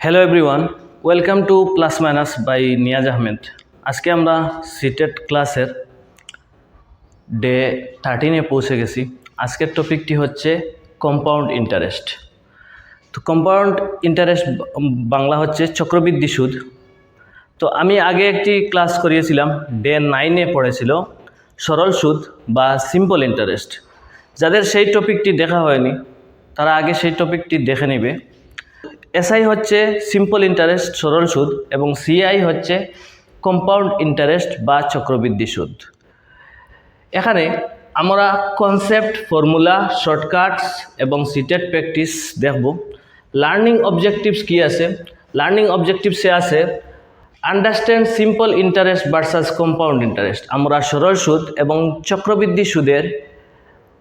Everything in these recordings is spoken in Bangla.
Hello everyone, welcome to plus minus by Niaz Ahmed. আজকে আমরা সিটেট ক্লাসের ডে 13-এ পৌঁছে গেছি। আজকের টপিকটি হচ্ছে কম্পাউন্ড ইন্টারেস্ট। তো কম্পাউন্ড ইন্টারেস্ট বাংলা হচ্ছে চক্রবৃদ্ধি সুদ। তো আমি আগে একটি ক্লাস করিয়েছিলাম, ডে 9-এ পড়েছিল সরল সুদ বা সিম্পল ইন্টারেস্ট। যাদের সেই টপিকটি দেখা হয়নি তারা আগে সেই টপিকটি দেখে নেবে। এসআই হচ্ছে সিম্পল ইন্টারেস্ট সরল সুদ এবং সিআই হচ্ছে কম্পাউন্ড ইন্টারেস্ট বা চক্রবৃদ্ধি সুদ। এখানে আমরা কনসেপ্ট, ফর্মুলা, শর্টকাটস এবং সিটেট প্র্যাকটিস দেখব। লার্নিং অবজেক্টিভস কি আছে? লার্নিং অবজেক্টিভসে আছে understand simple interest versus compound interest. আমরা সরল সুদ এবং চক্রবৃদ্ধি সুদের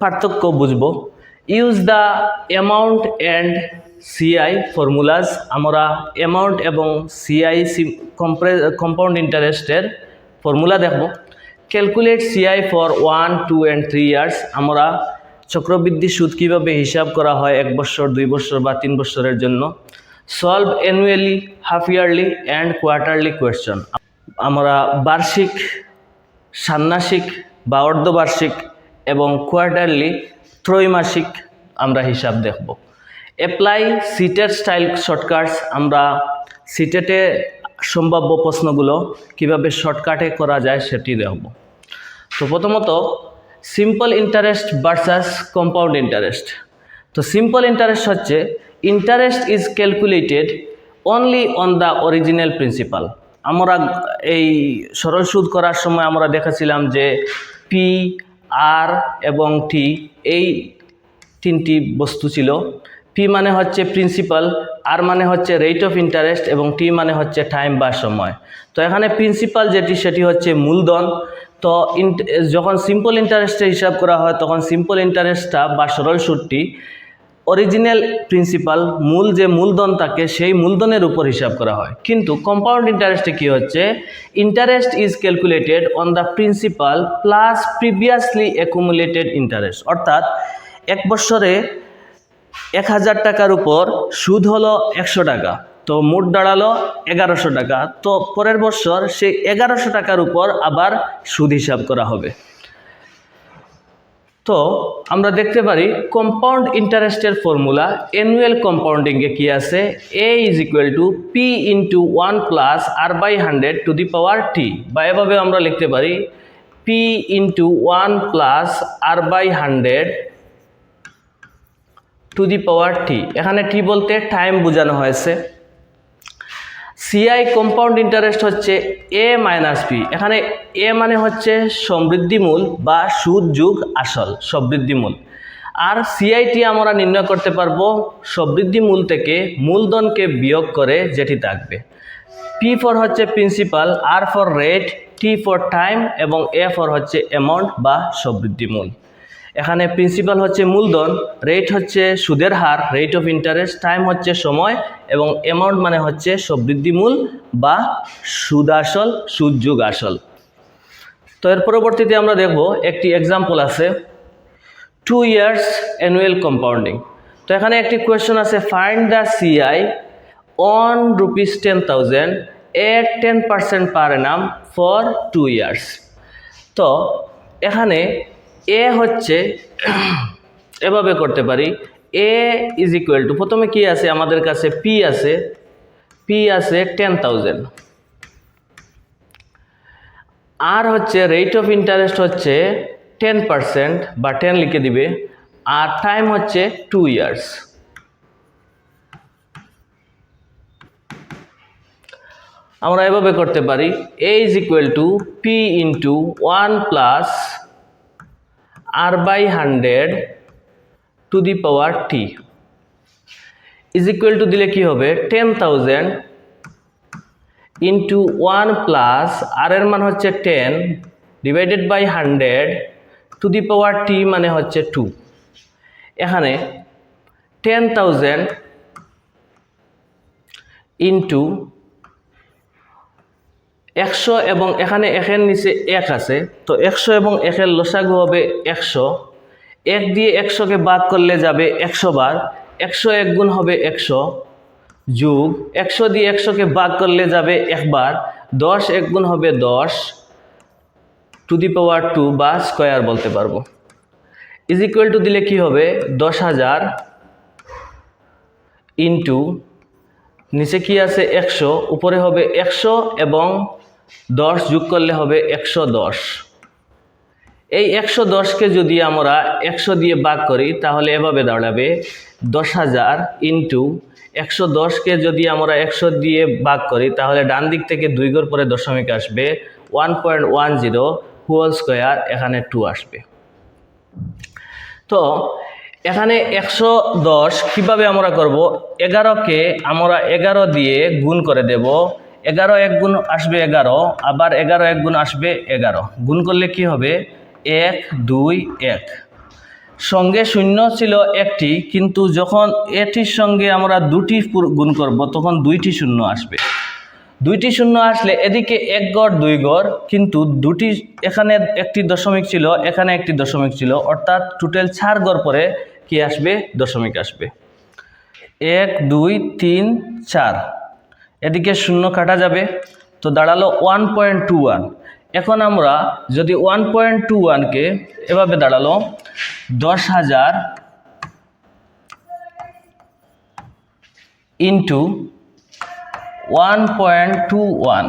পার্থক্য বুঝব। Use the amount and CI formulas. আমরা অ্যামাউন্ট এবং সিআই কম্পাউন্ড ইন্টারেস্টের ফর্মুলা দেখব। Calculate CI for 1, 2 and 3 years. আমরা চক্রবৃদ্ধি সুদ কীভাবে হিসাব করা হয় 1 বছর, 2 বছর বা 3 বছরের জন্য। Solve annually, half yearly and quarterly question. আমরা বার্ষিক, ষান্মাসিক বা অর্ধবার্ষিক এবং কোয়ার্টারলি ত্রৈমাসিক আমরা হিসাব দেখব। Apply CTET style shortcuts. আমরা সিটেটে সম্ভাব্য প্রশ্নগুলো কিভাবে শর্টকাটে করা যায় সেটি দেখব। তো প্রথমত simple interest versus compound interest. তো সিম্পল ইন্টারেস্ট হচ্ছে interest is calculated only on the original principal. আমরা এই সরল সুদ করার সময় আমরা দেখেছিলাম যে পি, আর এবং টি এই তিনটি বস্তু ছিল। পি মানে হচ্ছে প্রিন্সিপাল, আর মানে হচ্ছে রেট অফ ইন্টারেস্ট এবং টি মানে হচ্ছে টাইম বা সময়। তো এখানে প্রিন্সিপাল যেটি সেটি হচ্ছে মূলধন। তো যখন সিম্পল ইন্টারেস্টের হিসাব করা হয় তখন সিম্পল ইন্টারেস্টটা বা সরল সুদটি অরিজিনাল প্রিন্সিপাল, মূল যে মূলধন থাকে সেই মূলধনের উপর হিসাব করা হয়। কিন্তু কম্পাউন্ড ইন্টারেস্টে কি হচ্ছে, interest is calculated on the principal plus previously accumulated interest. অর্থাৎ 1 বছরে 1000 টাকার উপর সুদ হলো 100 টাকা, তো মোট দাঁড়ালো 1100 টাকা। তো পরের বছর সেই 1100 টাকার উপর আবার সুদ হিসাব করা হবে। তো আমরা দেখতে পারি কম্পাউন্ড ইন্টারেস্টের ফর্মুলা অ্যানুয়াল কম্পাউন্ডিংয়ে কি আছে, A is equal to P into 1 plus R by 100 to the power T. বা এভাবে আমরা লিখতে পারি P into 1 plus R by 100 to the power T. এখানে টি বলতে টাইম বোঝানো হয়েছে। সিআই কম্পাউন্ড ইন্টারেস্ট হচ্ছে এ মাইনাস পি। এখানে এ মানে হচ্ছে সমৃদ্ধিমূল বা সুদ যুগ আসল সমৃদ্ধিমূল। আর সিআইটি আমরা নির্ণয় করতে পারবো সমৃদ্ধিমূল থেকে মূলধনকে বিয়োগ করে যেটি থাকবে। পি ফর হচ্ছে principal, R for rate, T for time এবং এ ফর হচ্ছে অ্যামাউন্ট বা সমৃদ্ধিমূল। এখানে প্রিন্সিপাল হচ্ছে মূলধন, রেট হচ্ছে সুদের হার, রেট অফ ইন্টারেস্ট, টাইম হচ্ছে সময় এবং অ্যামাউন্ট মানে হচ্ছে সমৃদ্ধিমূল বা সুদ আসল, সুদ যুগ আসল। তো এর পরবর্তীতে আমরা দেখব একটি এক্সাম্পল আছে 2 ইয়ার্স অ্যানুয়াল কম্পাউন্ডিং। তো এখানে একটি কোয়েশ্চন আছে, find the CI on ₹10,000 at 10% per annum for 2 years. তো এখানে এ হচ্ছে এভাবে করতে পারি, এ ইজ ইকুয়াল টু, প্রথমে কি আছে আমাদের কাছে, পি আছে 10,000, আর হচ্ছে রেট অফ ইন্টারেস্ট হচ্ছে 10% বা 10 লিখে দিবে, আর টাইম হচ্ছে 2 ইয়ার্স। আমরা এভাবে করতে পারি A is equal to P into 1 plus R by 100 to the power T is equal to দিলে কি হবে, 10,000 ইন্টু 1 প্লাস আর এর মান হচ্ছে 10 divided by 100 to the power টি মানে হচ্ছে 2। এখানে 10,000 ইন্টু 100 এবং এখানে 1 নিচে 1 আছে, তো 100 এবং 1 লসাগু হবে 100। 1 দিয়ে 100কে বাদ করলে যাবে 100 বার, 101 গুণ হবে 100, যোগ 100 দিয়ে 100কে ভাগ করলে যাবে একবার, 10 এক গুণ হবে 10 টু দি পাওয়ার 2 বা স্কয়ার বলতে পারবো, ইজ ইকুয়াল টু দিলে কি হবে 10,000 ইন্টু নিচে কি আছে 100, উপরে হবে 100 এবং 10 যোগ করলে হবে 110। এই 110কে যদি আমরা 100 দিয়ে ভাগ করি তাহলে এভাবে দাঁড়াবে 10,000 ইন্টু 110কে যদি আমরা 100 দিয়ে ভাগ করি তাহলে ডান দিক থেকে 2 ঘর পরে দশমিক আসবে, 1.10 হোল স্কয়ার, এখানে 2 আসবে। তো এখানে 110 কিভাবে আমরা করব, 11কে আমরা 11 দিয়ে গুণ করে দেব, 11 এক গুণ আসবে 11, আবার 11 এক গুণ আসবে 11, গুণ করলে কি হবে 1 2 1। সঙ্গে শূন্য ছিল একটি, কিন্তু যখন এটির সঙ্গে আমরা দুটি গুণ করব তখন দুইটি শূন্য আসবে, দুইটি শূন্য আসলে এদিকে 1 ঘর 2 ঘর, কিন্তু দুটি, এখানে একটি দশমিক ছিল এখানে একটি দশমিক ছিল, অর্থাৎ টোটাল 4 ঘর পরে কি আসবে দশমিক আসবে, 1 2 3 4, এদিকে শূন্য কাটা যাবে, তো দাঁড়ালো 1.21। এখন আমরা যদি 1.21কে এভাবে দাঁড়ালো 10,000 ইন্টু 1.21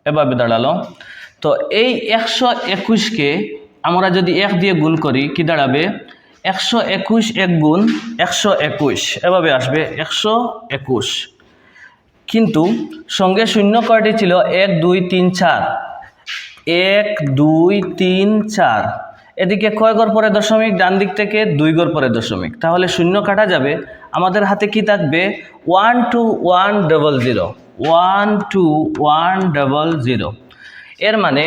এভাবে দাঁড়ালো। তো এই 121কে আমরা যদি 1 দিয়ে গুণ করি কি দাঁড়াবে, 121 এক গুণ 121 এভাবে আসবে 121, কিন্তু সঙ্গে শূন্য কয়টি ছিল 1 2 3 4, 1 2 3 4, এদিকে কয় ঘর পরে দশমিক, ডান দিক থেকে 2 ঘর পরে দশমিক, তাহলে শূন্য কাটা যাবে, আমাদের হাতে কি থাকবে 12100, 12100। এর মানে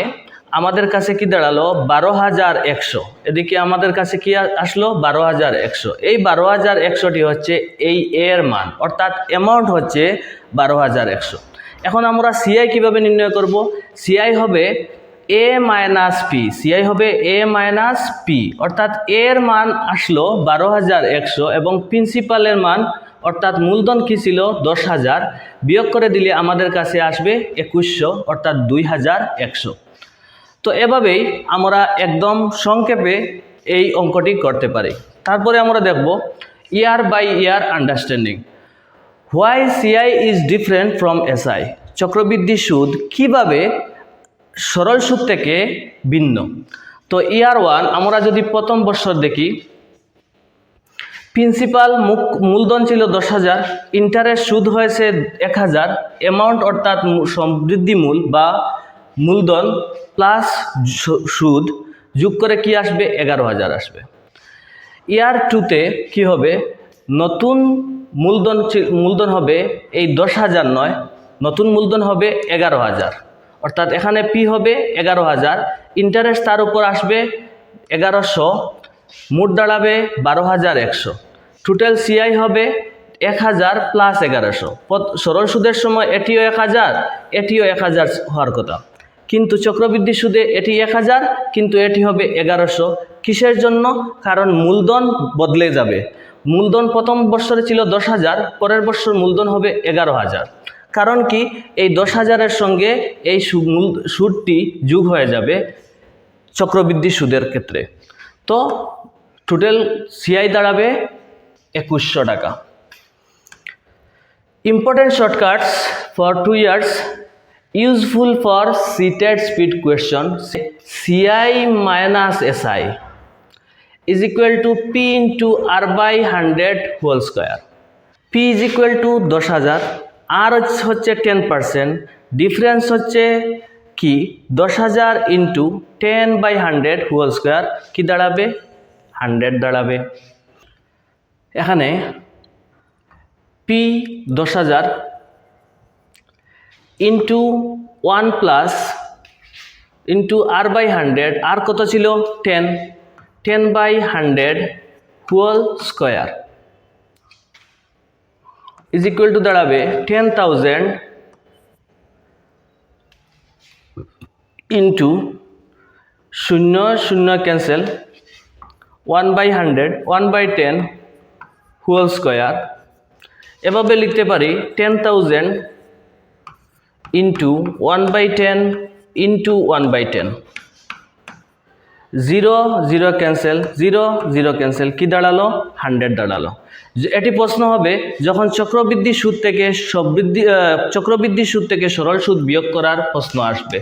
আমাদের কাছে কি দাঁড়ালো 12,100, এদিকে আমাদের কাছে কি আসলো 12,100। এই 12,100টি হচ্ছে এই এর মান, অর্থাৎ অ্যামাউন্ট হচ্ছে 12,100। এখন আমরা সিআই কিভাবে নির্ণয় করব, সিআই হবে এ মাইনাস পি, সিআই হবে এ মাইনাস পি, অর্থাৎ এর মান আসলো 12,100 এবং প্রিন্সিপালের মান অর্থাৎ মূলধন কি ছিল 10,000, বিয়োগ করে দিলে আমাদের কাছে আসবে 2100 অর্থাৎ 2,100। তো এভাবেই আমরা একদম সংক্ষেপে এই অঙ্কটি করতে পারি। তারপরে আমরা দেখব year by year understanding, why CI is different from SI, চক্রবৃদ্ধি সুদ কিভাবে সরল সুদ থেকে ভিন্ন। তো ইয়ার 1 আমরা যদি প্রথম বছর দেখি, প্রিন্সিপাল মূলধন ছিল 10,000, ইন্টারেস্ট সুদ হয়েছে 1,000, অ্যামাউন্ট অর্থাৎ সমৃদ্ধি মূল বা মূলধন প্লাস সুদ যোগ করে কি আসবে 11,000 আসবে। ইয়ার 2তে কি হবে, নতুন মূলধন হবে এই 10,000 নয়, নতুন মূলধন হবে 11,000, অর্থাৎ এখানে পি হবে 11,000, ইন্টারেস্ট তার উপর আসবে 1100, মোট দাঁড়াবে 12,100, টোটাল সিআই হবে 1,000 প্লাস 1100। সরল সুদের সময় এটিও 1,000 এটিও 1,000 হওয়ার কথা, কিন্তু চক্রবৃদ্ধি সুদে এটি 1,000 কিন্তু এটি হবে 1100। কিসের জন্য, কারণ মূলধন বদলে যাবে, মূলধন প্রথম বছরে ছিল 10,000, পরের বছর মূলধন হবে 11,000, কারণ কি এই 10,000-এর সঙ্গে এই সুদটি যোগ হয়ে যাবে চক্রবৃদ্ধি সুদের ক্ষেত্রে। তো টোটাল সিআই দাঁড়াবে 2,100 টাকা। Important shortcuts for 2 years, useful for seated speed question, CI minus SI is equal to P into R by 100 whole square. P is equal to 10,000, R হচ্ছে 10%, ডিফারেন্স হচ্ছে কি 10,000 ইন্টু 10 by 100 হোল স্কোয়ার, কি দাঁড়াবে 100 দাঁড়াবে। এখানে P 10,000 into 1 plus into R by 100, আর কত ছিল 10, 10 by 100 whole square is equal to দাঁড়াবে 10,000 into 0 0 cancel, 1 by 100 1 by 10 whole square, এভাবে লিখতে পারি 10,000 ইন্টু 1/10 ইন্টু 1/10। 0 0 ক্যান্সেল, 0 0 ক্যান্সেল, কি দাঁড়ালো? 100 দাঁড়ালো। এটি প্রশ্ন হবে যখন চক্রবৃদ্ধি সুদ থেকে চক্রবৃদ্ধি সুদ থেকে সরল সুদ বিয়োগ করার প্রশ্ন আসবে,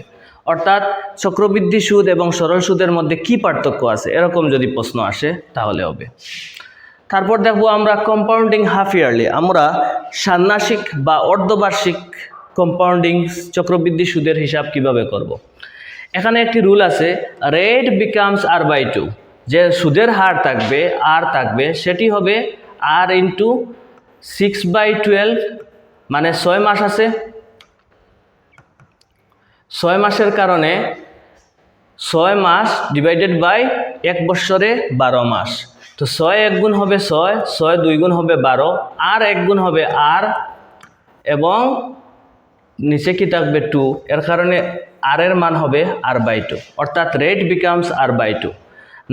অর্থাৎ চক্রবৃদ্ধি সুদ এবং সরল সুদের মধ্যে কি পার্থক্য আছে, এরকম যদি প্রশ্ন আসে তাহলে হবে। তারপর দেখবো আমরা কম্পাউন্ডিং হাফ ইয়ারলি, আমরা ষান্মাসিক বা অর্ধবার্ষিক কম্পাউন্ডিং চক্রবৃদ্ধি সুদের হিসাব কিভাবে করব। এখানে একটি রুল আছে, রেট বিকামস r/2, যে সুদের হার থাকবে আর থাকবে সেটি হবে r ইন্টু 6/12, মানে 6 মাস আছে। 6 মাসের কারণে 6 মাস ডিভাইডেড বাই 1 বৎসরে 12 মাস। তো 6 1 গুণ হবে 6, 6 2 গুণ হবে 12, আর 1 গুণ হবে r, এবং নিচে কি থাকবে 2, এর কারণে r এর মান হবে r/2, অর্থাৎ rate becomes r/2।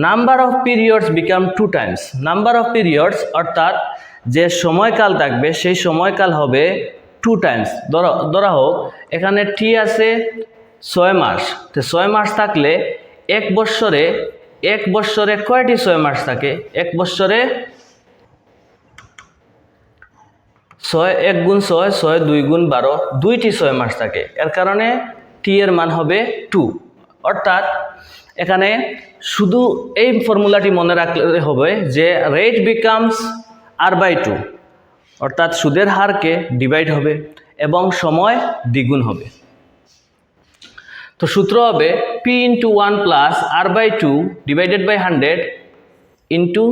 Number of periods become 2 Times. Number of periods অর্থাৎ যে সময়কাল থাকবে সেই সময়কাল হবে 2 টাইমস। ধরা হোক এখানে টি আছে 6 মাস, তো 6 মাস থাকলে এক বৎসরে কয়টি 6 মাস থাকে? এক বৎসরে 6 1 গুণ 6, 6 2 গুণ 12, 2টি 6 মাস থাকে, এর কারণে টি এর মান হবে 2। অর্থাৎ এখানে শুধু এই ফর্মুলাটি মনে রাখলে হবে যে রেট বিকামস r/2, অর্থাৎ সুদের হারকে ডিভাইড হবে এবং সময় দ্বিগুণ হবে। তো সূত্র হবে p into 1 plus r/2 divided by 100 into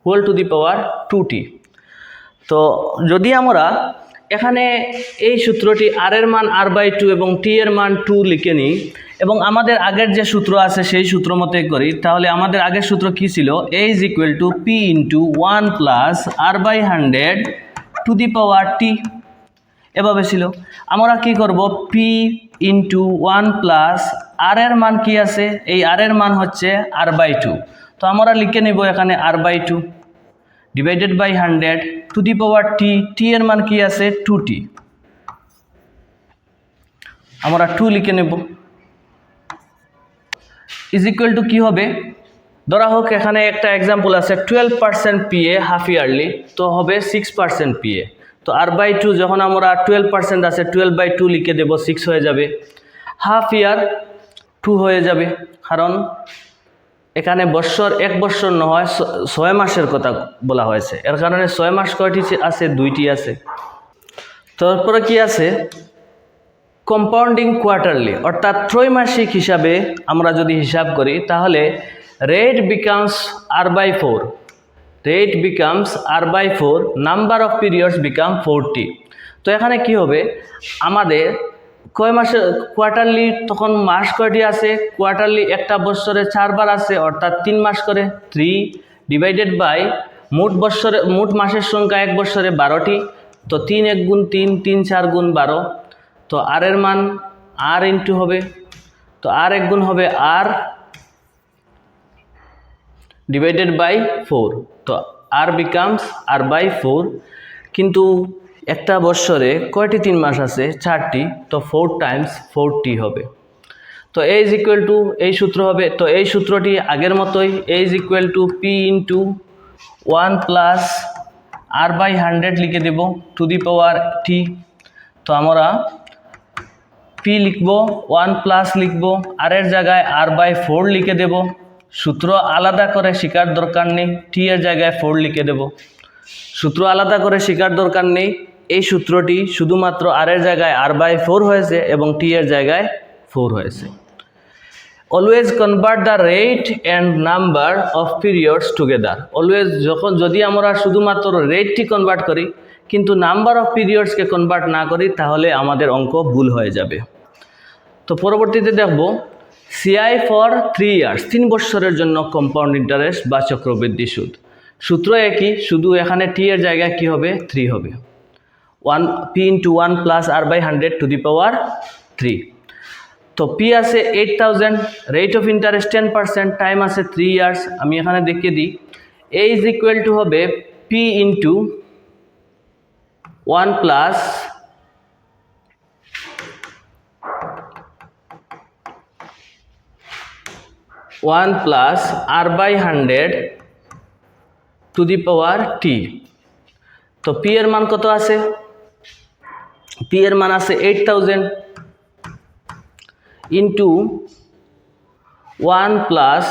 whole to the power 2t। তো যদি আমরা এখানে এই সূত্রটি r এর মান r/2 এবং t এর মান 2 লিখে নিই এবং আমাদের আগের যে সূত্র আছে সেই সূত্র মতোই করি, তাহলে আমাদের আগের সূত্র কি ছিল? a is equal two p into 1 plus r/100 to the power t, এভাবে ছিল। আমরা কি করব? p ইন্টু 1 প্লাস r এর মান কি আছে? এই r এর মান হচ্ছে r/2, তো আমরা লিখে নিব এখানে r/2 divided by 100 to the power t, t এর মান কি আছে? 2t, আমরা 2 লিখে নেব ইজ ইকুয়াল টু কি হবে? ধরা হোক এখানে একটা এক্সাম্পল আছে 12% PA হাফ ইয়ারলি, তো হবে 6% PA। তো r/2 যখন আমরা 12% আছে 12/2 লিখে দেব, 6 হয়ে যাবে। হাফ ইয়ার 2 হয়ে যাবে, কারণ এখানে এক বৎসর নয় 6 মাসের কথা বলা হয়েছে, এর কারণে 6 মাস কয়টি আছে? 2টি আছে। তারপরে কি আছে? কম্পাউন্ডিং কোয়ার্টারলি, অর্থাৎ ত্রৈমাসিক হিসাবে আমরা যদি হিসাব করি তাহলে rate becomes r/4, rate becomes r/4, number of periods become 40। তো এখানে কি হবে? আমাদের কয় মাসে কোয়ার্টারলি, তখন মাস কয়টি আছে? কোয়ার্টারলি একটা বৎসরে 4 বার আছে, অর্থাৎ 3 মাস করে, 3 ডিভাইডেড বাই মোট মাসের সংখ্যা এক বৎসরে 12টি, তো 3 1 গুণ 3, 3 4 গুণ 12, তো r এর মান r ইন্টু হবে, তো r 1 গুণ হবে r ডিভাইডেড বাই 4, তো r বিকামস r/4। কিন্তু একটা বৎসরে কয়টি 3 মাস আছে? 4টি, তো 4 টাইমস 40 হবে। তো a ইজ ইকুয়াল টু, এই সূত্র হবে, তো এই সূত্রটি আগের মতোই, a is equal two p into 1 plus r/100 লিখে দেব টু দি পাওয়ার t। তো আমরা p লিখব, 1 প্লাস লিখব, r এর জায়গায় r/4 লিখে দেব। সূত্র আলাদা করে শেখার দরকার নেই, t এর জায়গায় 4 লিখে দেব। সূত্র আলাদা করে শেখার দরকার নেই, এই সূত্রটি শুধুমাত্র r এর জায়গায় r/4 হয়েছে এবং t এর জায়গায় 4 হয়েছে। Always convert the rate and number of periods together. Always যদি আমরা শুধুমাত্র রেটটি কনভার্ট করি কিন্তু নাম্বার অফ পিরিয়ডসকে কনভার্ট না করি তাহলে আমাদের অঙ্ক ভুল হয়ে যাবে। তো পরবর্তীতে দেখব CI ফর 3 ইয়ার্স, 3 বৎসরের জন্য কম্পাউন্ড ইন্টারেস্ট বা চক্রবৃদ্ধি সুদ। সূত্র একই, শুধু এখানে t এর জায়গায় কি হবে? 3 হবে। p into 1 plus r/100 to the power 3। তো p আছে 8000, রেট অফ ইন্টারেস্ট 10%, টাইম আছে 3 ইয়ার্স। আমি এখানে দেখিয়ে দিই, a ইজ ইকুয়াল টু হবে p into 1 plus r/100 to the power T. তো পি এর মান কত আছে? পি এর মান আছে 8000 ইন্টু 1 প্লাস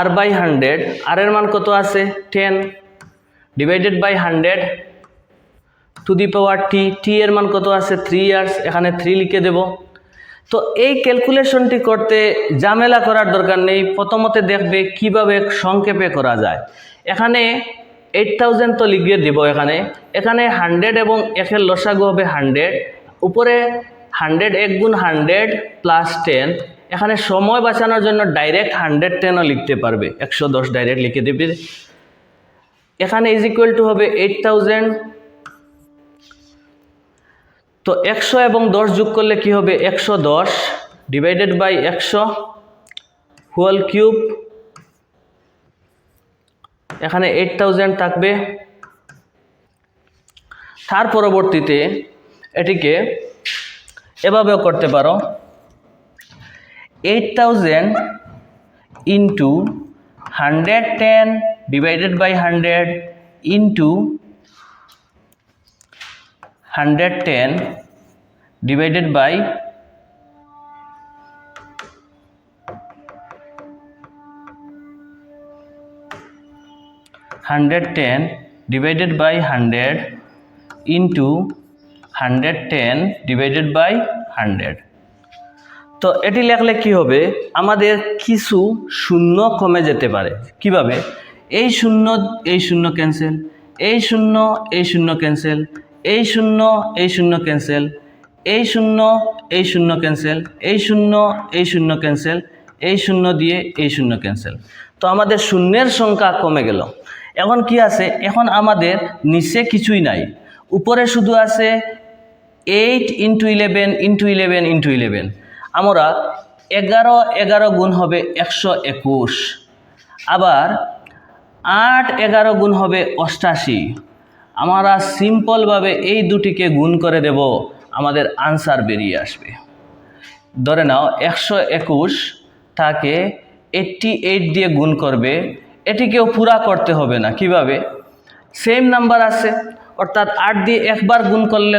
r/100, আর এর মান কত আছে 10 divided by 100 to the power টি। টি এর মান কত আছে 3 ইয়ার্স, এখানে 3 লিখে দেব। তো এই ক্যালকুলেশনটি করতে ঝামেলা করার দরকার নেই, প্রথমতে দেখবে কিভাবে সংক্ষেপে করা যায়। এখানে 8000 তো লিখিয়ে দেব, এখানে 100 এবং 1 এর লসাগু হবে 100, উপরে 100 1 গুণ 100 প্লাস 10। এখানে সময় বাঁচানোর জন্য ডাইরেক্ট 110ও লিখতে পারবে, 110 ডাইরেক্ট লিখে দেবে। এখানে ইজ ইকুয়াল টু হবে 8000। তো 100 এবং 10 যোগ করলে কি হবে 110 ডিভাইডেড বাই 100 হোল কিউব। এখানে 8000 থাকবে। তার পরবর্তীতে এটিকে এভাবেও করতে পারো, 8000 into 110 divided by 100 into 110 divided by 110 divided by 100 into 110 divided by 100। তো এটি লিখলে কি হবে, আমাদের কিছু শূন্য কমে যেতে পারে। কিভাবে? এই শূন্য ক্যান্সেল, এই শূন্য ক্যান্সেল, এই শূন্য ক্যান্সেল, এই শূন্য ক্যান্সেল, এই শূন্য ক্যান্সেল, এই শূন্য দিয়ে এই শূন্য ক্যান্সেল। তো আমাদের শূন্যের সংখ্যা কমে গেল। এখন কি আছে? এখন আমাদের নিচে কিছুই নাই, উপরে শুধু আছে 8 ইন্টু 11 ইন্টু 11 ইন্টু 11। আমরা 11 গুণ হবে 121, আবার 8 11 গুণ হবে 88। আমরা সিম্পলভাবে এই দুটিকে গুণ করে দেব, আমাদের আনসার বেরিয়ে আসবে। ধরে নাও 121 তাকে 88 দিয়ে গুণ করবে, এটিকেও পুরা করতে হবে না। কিভাবে? সেম নাম্বার আছে, অর্থাৎ 8 দিয়ে একবার গুণ করলে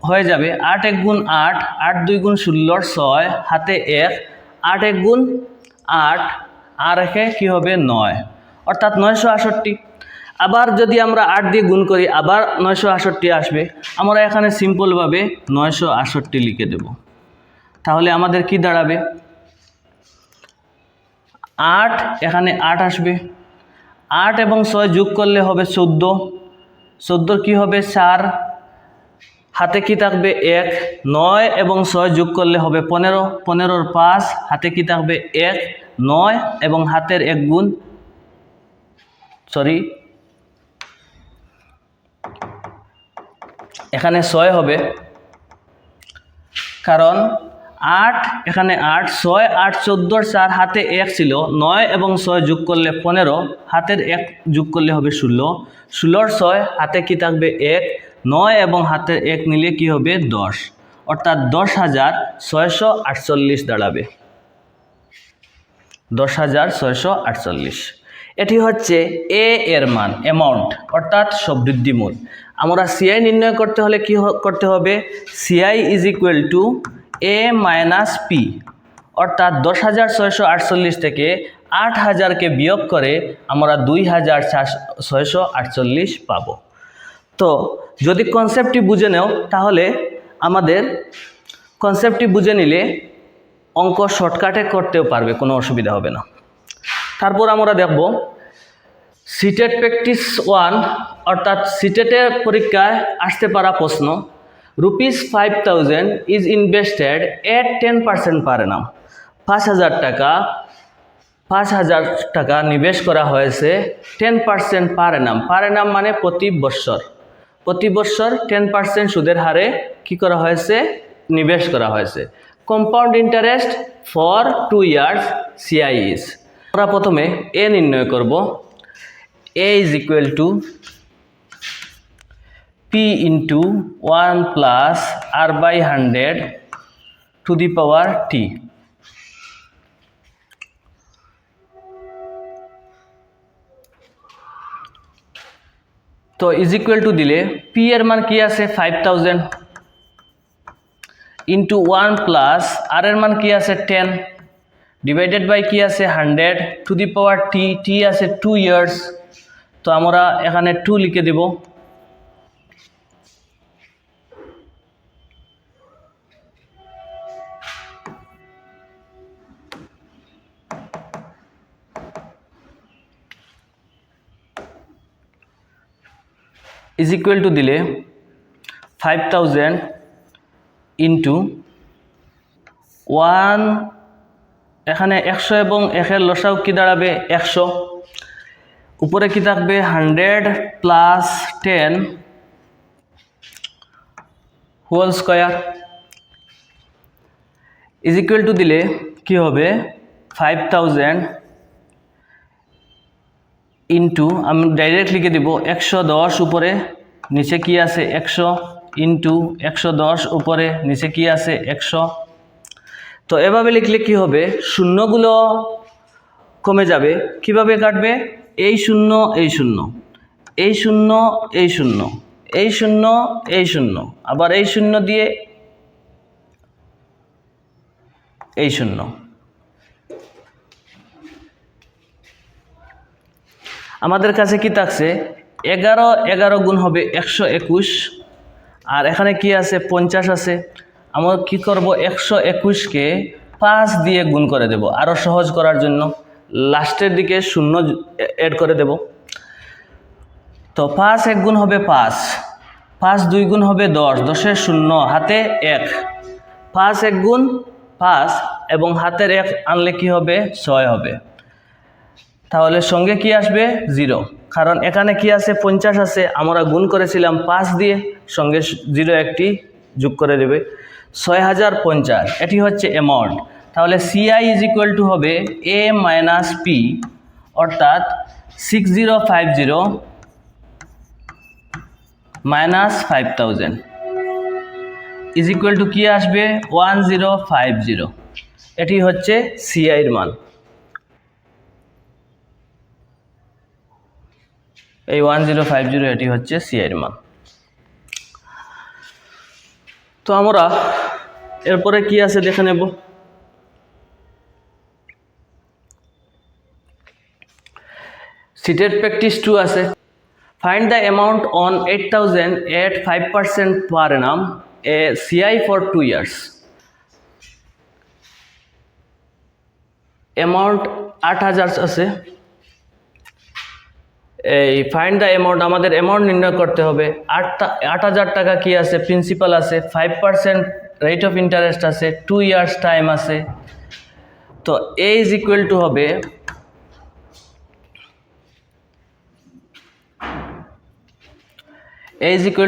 হয়ে যাবে। 8 1 গুণ 8, 8 2 গুণ 16, 6 হাতে 1, 8 1 গুণ 8, আর একে কি হবে 9, অর্থাৎ 968। আবার যদি আমরা 8 দিয়ে গুণ করি আবার 968 আসবে। আমরা এখানে সিম্পলভাবে 968 লিখে দেব। তাহলে আমাদের কি দাঁড়াবে? 8, এখানে 8 আসবে। 8 এবং 6 যোগ করলে হবে 14, 14 কি হবে 4, হাতে কি থাকবে 1, 9 এবং 6 যোগ করলে হবে 15, 15 5, হাতে কি থাকবে 1, 9 এবং হাতের 1 গুণ, এখানে 6 হবে, কারণ 8 এখানে 8, 6 8 14, 4 হাতে 1 ছিল, 9 এবং 6 যোগ করলে 15, হাতের 1 যোগ করলে হবে 16, 16 6 হাতে কি থাকবে 1, 9 এবং হাতের 1 নিলে কি হবে 10, অর্থাৎ 10,648 দাঁড়াবে। 10,648। এটি হচ্ছে এ এর মান, অ্যামাউন্ট, অর্থাৎ সবৃদ্ধিমূল। আমরা সিআই নির্ণয় করতে হলে কি করতে হবে? CI is equal two A minus P, অর্থাৎ 10,648 থেকে 8,000কে বিয়োগ করে আমরা 2,648 পাব। তো যদি কনসেপ্টটি বুঝে নাও তাহলে আমাদের কনসেপ্টটি বুঝে নিলে অঙ্ক শর্টকাটে করতেও পারবে, কোনো অসুবিধা হবে না। তারপর আমরা দেখব সিটেট প্র্যাকটিস 1, অর্থাৎ সিটেটের পরীক্ষায় আসতে পারা প্রশ্ন। ₹5,000 is invested at 10% per annum। 5,000 টাকা নিবেশ করা হয়েছে 10% পার annum। পার annum মানে প্রতি বৎসর, 10% সুদের হারে কি করা হয়েছে? নিবেশ করা হয়েছে। Compound interest for 2 years, CI is. আমরা প্রথমে এ নির্ণয় করব। A is equal to P into 1 plus R by 100 to the power T. তো ইজ ইকুয়াল টু দিলে পি এর মান কি আছে 5000 ইন্টু 1 প্লাস আর এর মান কি আছে 10 ডিভাইডেড বাই কি আছে 100 টু দি পাওয়ার টি। টি আছে 2 ইয়ার্স, তো আমরা এখানে 2 লিখে দেব। ইজ ইকুয়াল টু দিলে 5000 ইন্টু 1, এখানে 100 এবং 1 লসাও কি দাঁড়াবে 100, উপরে কি থাকবে 100 plus 10 whole square is equal to দিলে কি হবে 5000 ইন্টু, আমি ডাইরেক্ট লিখে দেব 110 উপরে নিচে কি আছে 100 ইন্টু 110 উপরে নিচে কি আছে 100। তো এভাবে লিখলে কি হবে, শূন্যগুলো কমে যাবে। কিভাবে কাটবে, এই শূন্য এই শূন্য, এই শূন্য এই শূন্য, এই শূন্য এই শূন্য, আবার এই শূন্য দিয়ে এই শূন্য। আমাদের কাছে কি থাকছে 11 গুণ হবে 121, আর এখানে কি আছে 50 আছে। আমরা কি করব 121কে 5 দিয়ে গুণ করে দেব, আরও সহজ করার জন্য লাস্টের দিকে শূন্য অ্যাড করে দেব। তো 5 1 গুণ হবে 5, 5 2 গুণ হবে 10, 10-এর শূন্য হাতে 1, 5 1 গুণ 5 এবং হাতের 1 আনলে কি হবে 6 হবে। তাহলে সঙ্গে কি আসবে 0, কারণ এখানে কি আছে 50 আছে, আমরা গুণ করেছিলাম 5 দিয়ে, সঙ্গে 0 একটি যোগ করে দেবে 6050। এটি হচ্ছে অ্যামাউন্ট। তাহলে সিআই ইজ ইকুয়াল টু হবে এ মাইনাস পি, অর্থাৎ 6050 মাইনাস 5000 ইজ ইকুয়াল টু কি আসবে 1050। এটি হচ্ছে সিআইয়ের মান। এই 1050 এটি হচ্ছে সিআইয়ের মান। তো আমরা এরপরে কি আছে দেখে নেব। সিটেড প্র্যাকটিস 2 আছে। Find the amount on 8000 at 5% per annum a CI for 2 years. Amount 8000 আছে। এই ফাইন্ড দ্য অ্যামাউন্ট, আমাদের অ্যামাউন্ট নির্ণয় করতে হবে। 8000 টাকা কি আছে, প্রিন্সিপাল আছে, 5% রেট অফ ইন্টারেস্ট আছে, 2 ইয়ার্স টাইম আছে। তো এ ইজ ইকুয়াল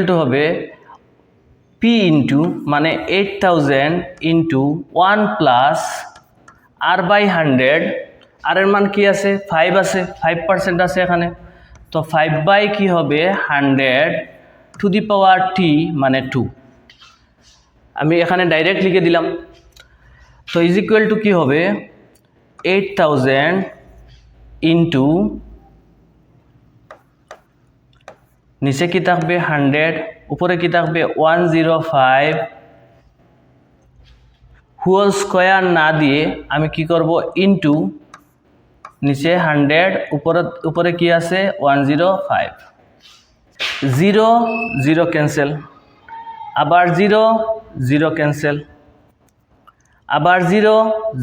টু হবে পি ইন্টু মানে 8000 ইন্টু 1 প্লাস আর বাই 100, আর এর মান কি আছে 5 আছে, 5% আছে এখানে। তো 5 বাই কি হবে 100 টু দি পাওয়ার টি মানে 2। আমি এখানে ডাইরেক্ট লিখে দিলাম। তো ইজ ইকুয়াল টু কি হবে 8000 ইন্টু নিচে কি থাকবে 100, উপরে কি থাকবে 105 হোল স্কয়ার না দিয়ে আমি কি করব ইন্টু নিচে 100, উপরে কি আছে 105, 0 0 ক্যান্সেল, আবার 0 0 ক্যান্সেল, আবার 0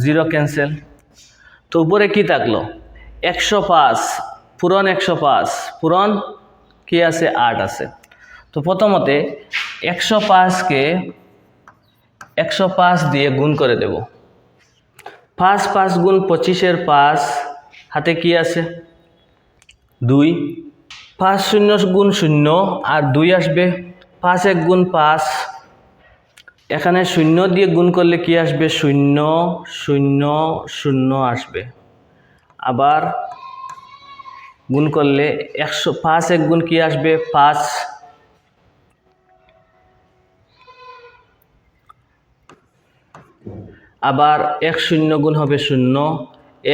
0 ক্যান্সেল। তো উপরে কি থাকলো 105 পূরণ 105 পূরণ কি আছে 8 আছে। তো প্রথমতে 105কে 105 দিয়ে গুণ করে দেব। 5 5 গুণ 25-এর 5 হাতে কি আছে 2, 5 0 গুণ 0 আর 2 আসবে, 5 1 গুণ 5, এখানে 0 দিয়ে গুণ করলে কি আসবে 0 0 0 আসবে। আবার গুণ করলে 5 1 গুণ কি আসবে 5, আবার 1 শূন্য গুণ হবে 0,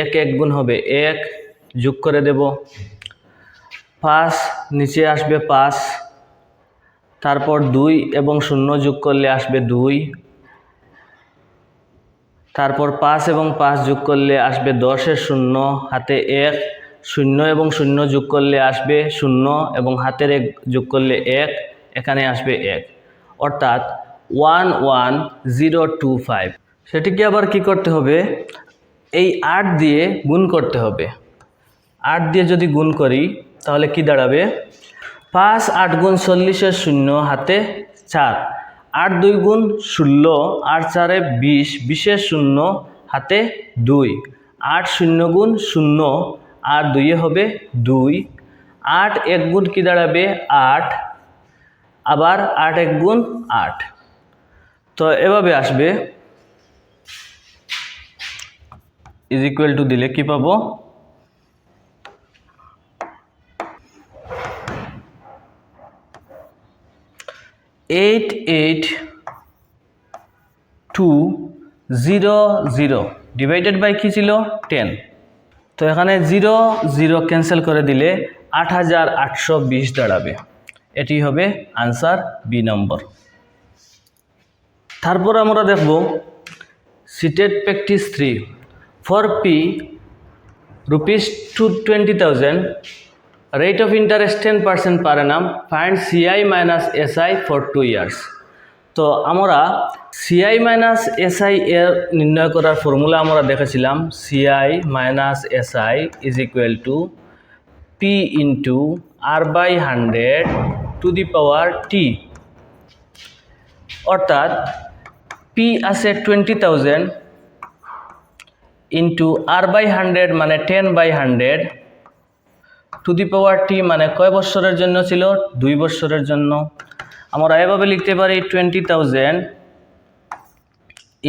1 1 গুণ হবে 1, যোগ করে দেব। 5 নিচে আসবে 5, তারপর 2 এবং 0 যোগ করলে আসবে 2, তারপর 5 এবং 5 যোগ করলে আসবে 10 এর 0 হাতে 1, 0 এবং 0 যোগ করলে আসবে 0 এবং হাতের 1 যোগ করলে 1, এখানে আসবে 1, অর্থাৎ 11025। সেটিকে আবার কি করতে হবে, এই 8 দিয়ে গুণ করতে হবে। 8 দিয়ে যদি গুণ করি তাহলে কি দাঁড়াবে, 5 8 গুণ 40 এর 0 হাতে 4, 8 2 গুণ 16, 8 4 এ 20, 20 এর 0 হাতে 2, 8 0 গুণ 0, আর 2 এ হবে 2, 8 1 গুণ কি দাঁড়াবে 8, আবার 8 1 গুণ 8। তো এভাবে আসবে, ইজ ইকুয়াল টু দিলে কি পাবো, 88200 ডিভাইডেড বাই কি ছিল 10। তো এখানে 0 0 ক্যান্সেল করে দিলে 8820 দাঁড়াবে। এটি হবে আনসার বি নম্বর। তারপর আমরা দেখব CTET practice 3 for P ₹20,000, rate of interest 10% per annum, find CI minus SI for 2 years। তো আমরা CI minus SI এর নির্ণয় করার ফর্মুলা আমরা দেখেছিলাম, CI minus SI is equal to P into R by 100 to the power T, অর্থাৎ P আছে 20,000 into R by 100 মানে 10 by 100 টু দি পাওয়ার টি মানে কয় বছরের জন্য ছিল, 2 বছরের জন্য। আমরা এভাবে লিখতে পারি 20,000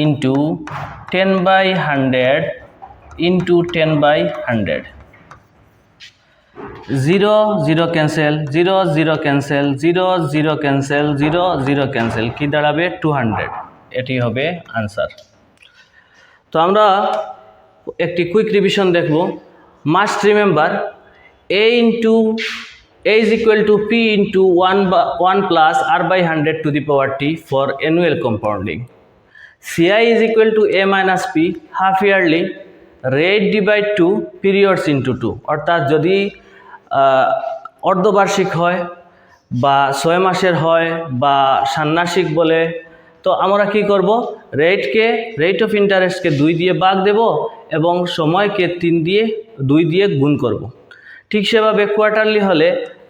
into 10 by 100 into 10 by 100, 0 0 cancel, 0 0 cancel, 0 0 cancel, 0 0 cancel, কি দাঁড়াবে 200। এটি হবে আনসার। তো আমরা একটি কুইক রিভিশন দেখব। Must remember A is equal to P into 1 plus R by 100 to the power T for annual compounding. CI is equal to A minus P half yearly, rate divide 2 periods into 2, অর্থাৎ যদি অর্ধবার্ষিক হয় বা 6 মাসের হয় বা ষান্মাসিক বলে, তো আমরা কি করব, রেট অফ ইন্টারেস্টকে 2 দিয়ে ভাগ দেব এবং সময়কে 2 দিয়ে গুণ করব। ঠিক সেভাবে কোয়ার্টারলি হলে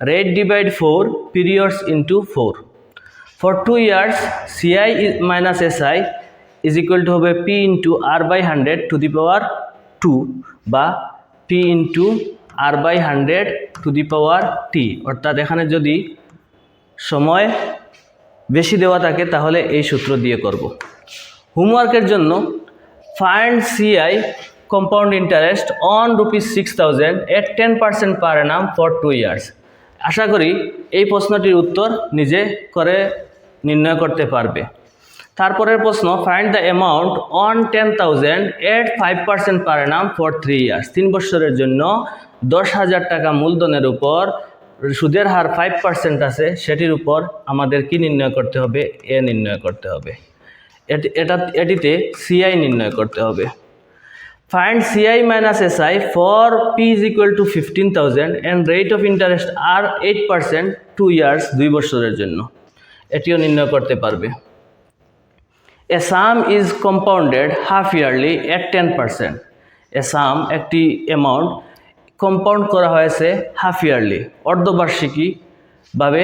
rate divide 4 periods into 4। For 2 years CI minus SI is equal to হবে P into R by 100 to the power 2 বা P into R by 100 to the power T, অর্থাৎ এখানে যদি সময় বেশি দেওয়া থাকে তাহলে এই সূত্র দিয়ে করব। হোমওয়ার্কের জন্য find CI compound interest on ₹6,000 at 10% per annum for 2 years। আশা করি এই প্রশ্নটির উত্তর নিজে করে নির্ণয় করতে পারবে। তারপরের প্রশ্ন, find the amount on 10,000 at 5% per annum for 3 years। 3 বছরের জন্য 10,000 টাকা মূলধনের উপর সুদের হার 5% আছে, সেটির উপর আমাদের কি নির্ণয় করতে হবে, এ নির্ণয় করতে হবে। এটিতে CI নির্ণয় করতে হবে। Find CI minus SI for P is equal to 15,000 and rate of interest are 8% 2 years 2 বছরের জন্য, এটিও নির্ণয় করতে পারবে। A sum is compounded half yearly at 10%। A sum একটি অ্যামাউন্ট কম্পাউন্ড করা হয়েছে হাফ ইয়ারলি অর্ধবার্ষিকী ভাবে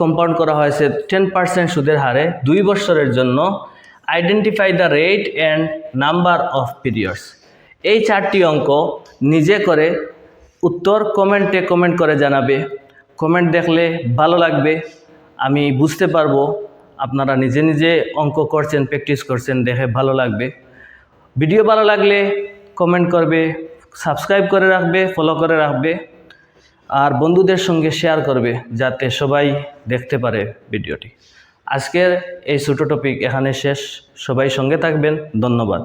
কম্পাউন্ড করা হয়েছে 10% সুদের হারে 2 বছরের জন্য। Identify the rate and number of periods. এই 4টি অঙ্ক নিজে করে উত্তর কমেন্ট করে জানাবে। কমেন্ট দেখলে ভালো লাগবে, আমি বুঝতে পারবো আপনারা নিজে নিজে অঙ্ক করছেন, প্র্যাকটিস করছেন, দেখে ভালো লাগবে। ভিডিও ভালো লাগলে কমেন্ট করবে, সাবস্ক্রাইব করে রাখবে, ফলো করে রাখবে, আর বন্ধুদের সঙ্গে শেয়ার করবে যাতে সবাই দেখতে পারে ভিডিওটি। আজকের এই ছোটো টপিক এখানে শেষ। সবাই সঙ্গে থাকবেন, ধন্যবাদ।